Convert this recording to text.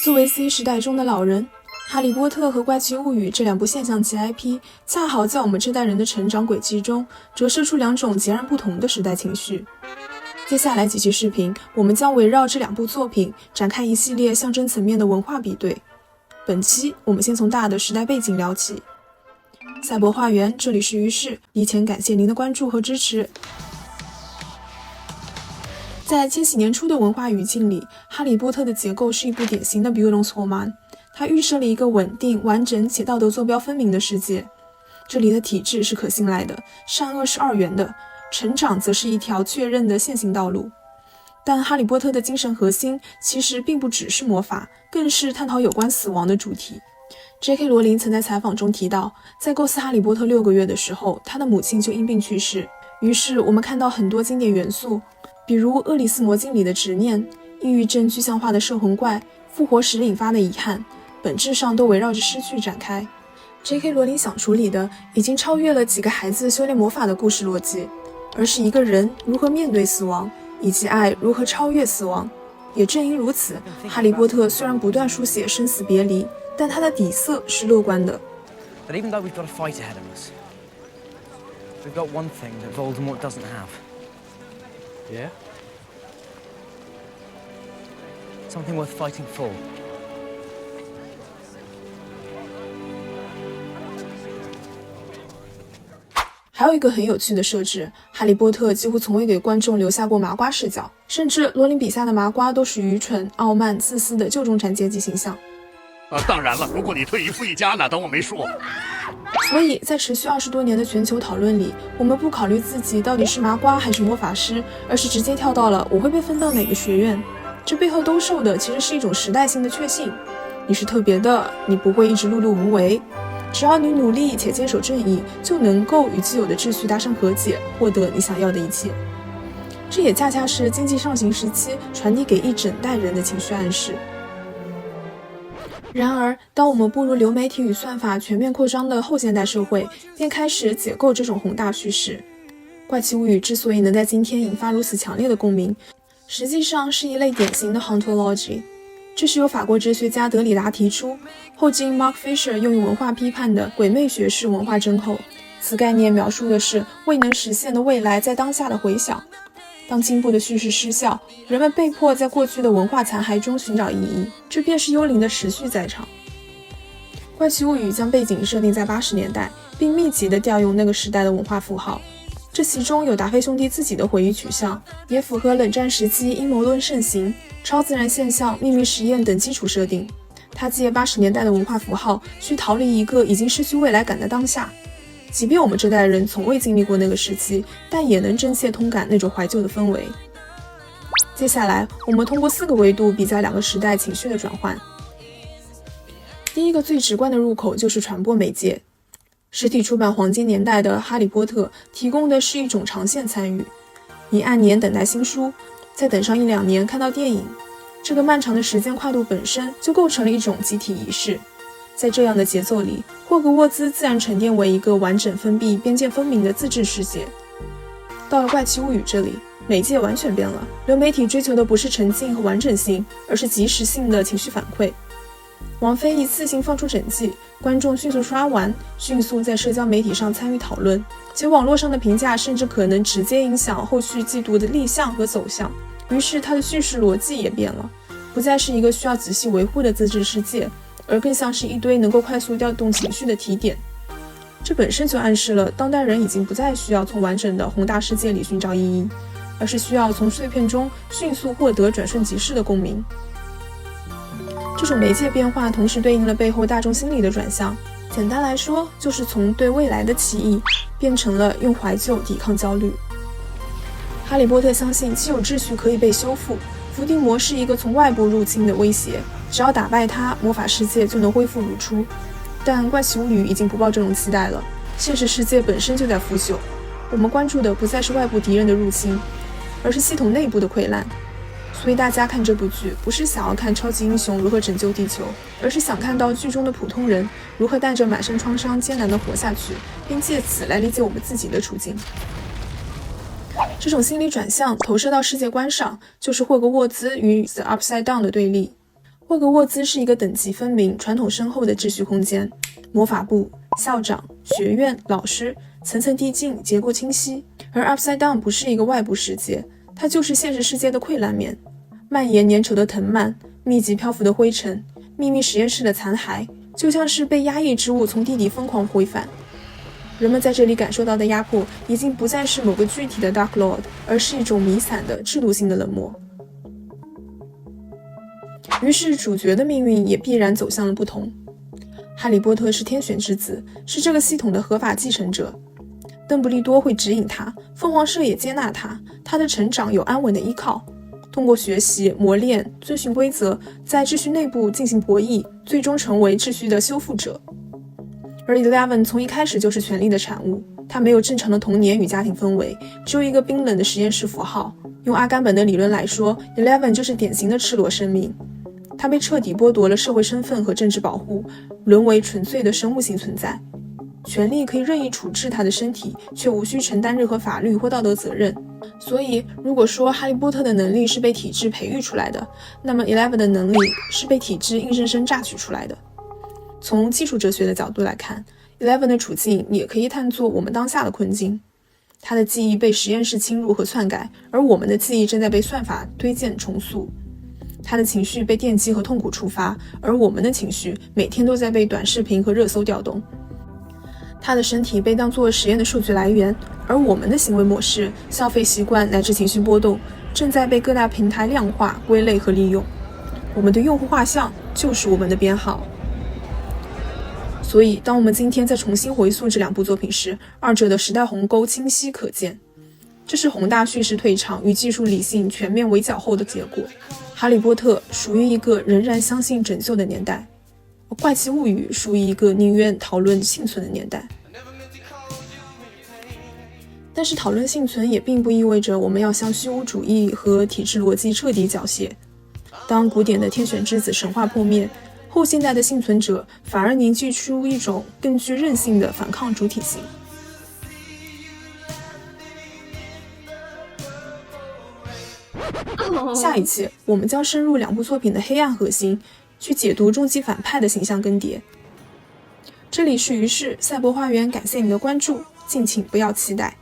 作为 C 时代中的老人，哈利波特和怪奇物语这两部现象级 IP 恰好在我们这代人的成长轨迹中折射出两种截然不同的时代情绪。接下来几期视频，我们将围绕这两部作品展开一系列象征层面的文化比对。本期我们先从大的时代背景聊起。赛博花园，这里是于适，以前感谢您的关注和支持。在千禧年初的文化语境里，哈利波特的结构是一部典型的 Bildungsroman， 它预设了一个稳定、完整且道德坐标分明的世界。这里的体制是可信赖的，善恶是二元的，成长则是一条确认的线性道路。但哈利波特的精神核心其实并不只是魔法，更是探讨有关死亡的主题。J.K. 罗琳曾在采访中提到，在构思哈利波特6个月的时候，他的母亲就因病去世。于是我们看到很多经典元素，比如厄里斯魔镜里的执念、抑郁症具象化的摄魂怪、复活时引发的遗憾，本质上都围绕着失去展开。J.K. 罗琳想处理的已经超越了几个孩子修炼魔法的故事逻辑，而是一个人如何面对死亡，以及爱如何超越死亡。也正因如此，哈利波特虽然不断书写生死别离，但它的底色是乐观的。 But even though we've got a fight ahead of us, we've got one thing that Voldemort doesn't have. Yeah? Something worth fighting for. 还有一个很有趣的设置，哈利波特几乎从未给观众留下过麻瓜视角，甚至罗琳笔下的麻瓜都是愚蠢、傲慢、自私的旧中产阶级形象。当然了，如果你退一付一家，那当我没说。所以在持续20多年的全球讨论里，我们不考虑自己到底是麻瓜还是魔法师，而是直接跳到了我会被分到哪个学院。这背后兜售的其实是一种时代性的确信，你是特别的，你不会一直碌碌无为。只要你努力且坚守正义，就能够与既有的秩序达成和解，获得你想要的一切。这也恰恰是经济上行时期传递给一整代人的情绪暗示。然而，当我们步入流媒体与算法全面扩张的后现代社会，便开始解构这种宏大叙事。怪奇物语之所以能在今天引发如此强烈的共鸣，实际上是一类典型的 hauntology。这是由法国哲学家德里达提出，后经 Mark Fisher 用于文化批判的鬼魅学式文化症候。此概念描述的是未能实现的未来在当下的回响。当进步的叙事失效，人们被迫在过去的文化残骸中寻找意义，这便是幽灵的持续在场。怪奇物语将背景设定在80年代，并密集地调用那个时代的文化符号。这其中有达菲兄弟自己的回忆取向，也符合冷战时期阴谋论盛行、超自然现象、秘密实验等基础设定。他借80年代的文化符号去逃离一个已经失去未来感的当下。即便我们这代人从未经历过那个时期，但也能真切通感那种怀旧的氛围。接下来，我们通过4个维度比较两个时代情绪的转换。第一个最直观的入口就是传播媒介。实体出版黄金年代的《哈利波特》提供的是一种长线参与，你按年等待新书，再等上1-2年看到电影，这个漫长的时间跨度本身就构成了一种集体仪式。在这样的节奏里，霍格沃兹自然沉淀为一个完整封闭、边界分明的自治世界。到了怪奇物语这里，媒介完全变了，流媒体追求的不是沉浸和完整性，而是即时性的情绪反馈。王菲一次性放出整季，观众迅速刷完，迅速在社交媒体上参与讨论，且网络上的评价甚至可能直接影响后续季度的立项和走向。于是它的叙事逻辑也变了，不再是一个需要仔细维护的自治世界，而更像是一堆能够快速调动情绪的提点。这本身就暗示了当代人已经不再需要从完整的宏大世界里寻找意义，而是需要从碎片中迅速获得转瞬即逝的共鸣。这种媒介变化同时对应了背后大众心理的转向，简单来说，就是从对未来的期冀变成了用怀旧抵抗焦虑。哈利波特相信既有秩序可以被修复，伏地魔是一个从外部入侵的威胁，只要打败他，魔法世界就能恢复如初。但怪奇物语已经不抱这种期待了，现实世界本身就在腐朽，我们关注的不再是外部敌人的入侵，而是系统内部的溃烂。所以大家看这部剧，不是想要看超级英雄如何拯救地球，而是想看到剧中的普通人如何带着满身创伤艰难地活下去，并借此来理解我们自己的处境。这种心理转向投射到世界观上，就是霍格沃兹与 The Upside Down 的对立。霍格沃兹是一个等级分明、传统深厚的秩序空间，魔法部、校长、学院、老师层层递进，结构清晰。而 Upside Down 不是一个外部世界，它就是现实世界的溃烂面，蔓延粘稠的藤蔓，密集漂浮的灰尘，秘密实验室的残骸，就像是被压抑之物从地底疯狂挥返。人们在这里感受到的压迫，已经不再是某个具体的 Dark Lord， 而是一种弥散的制度性的冷漠。于是主角的命运也必然走向了不同。哈利波特是天选之子，是这个系统的合法继承者。邓布利多会指引他，凤凰社也接纳他，他的成长有安稳的依靠。通过学习、磨练、遵循规则，在秩序内部进行博弈，最终成为秩序的修复者。而 Eleven 从一开始就是权力的产物，他没有正常的童年与家庭氛围，只有一个冰冷的实验室符号。用阿甘本的理论来说， Eleven 就是典型的赤裸生命。他被彻底剥夺了社会身份和政治保护，沦为纯粹的生物性存在。权力可以任意处置他的身体，却无需承担任何法律或道德责任。所以如果说哈利波特的能力是被体制培育出来的，那么 Eleven 的能力是被体制硬生生榨取出来的。从技术哲学的角度来看， Eleven 的处境也可以探作我们当下的困境。他的记忆被实验室侵入和篡改，而我们的记忆正在被算法推荐重塑。他的情绪被电击和痛苦触发，而我们的情绪每天都在被短视频和热搜调动。他的身体被当作实验的数据来源，而我们的行为模式、消费习惯乃至情绪波动正在被各大平台量化、归类和利用。我们的用户画像就是我们的编号。所以当我们今天再重新回溯这两部作品时，二者的时代鸿沟清晰可见。这是宏大叙事退场与技术理性全面围剿后的结果。哈利波特属于一个仍然相信拯救的年代，怪奇物语属于一个宁愿讨论幸存的年代。但是讨论幸存也并不意味着我们要向虚无主义和体制逻辑彻底缴械。当古典的天选之子神话破灭，后现代的幸存者反而凝聚出一种更具韧性的反抗主体性。下一期我们将深入两部作品的黑暗核心，去解读终极反派的形象更迭。这里是于是赛博花园，感谢你的关注，敬请不要期待。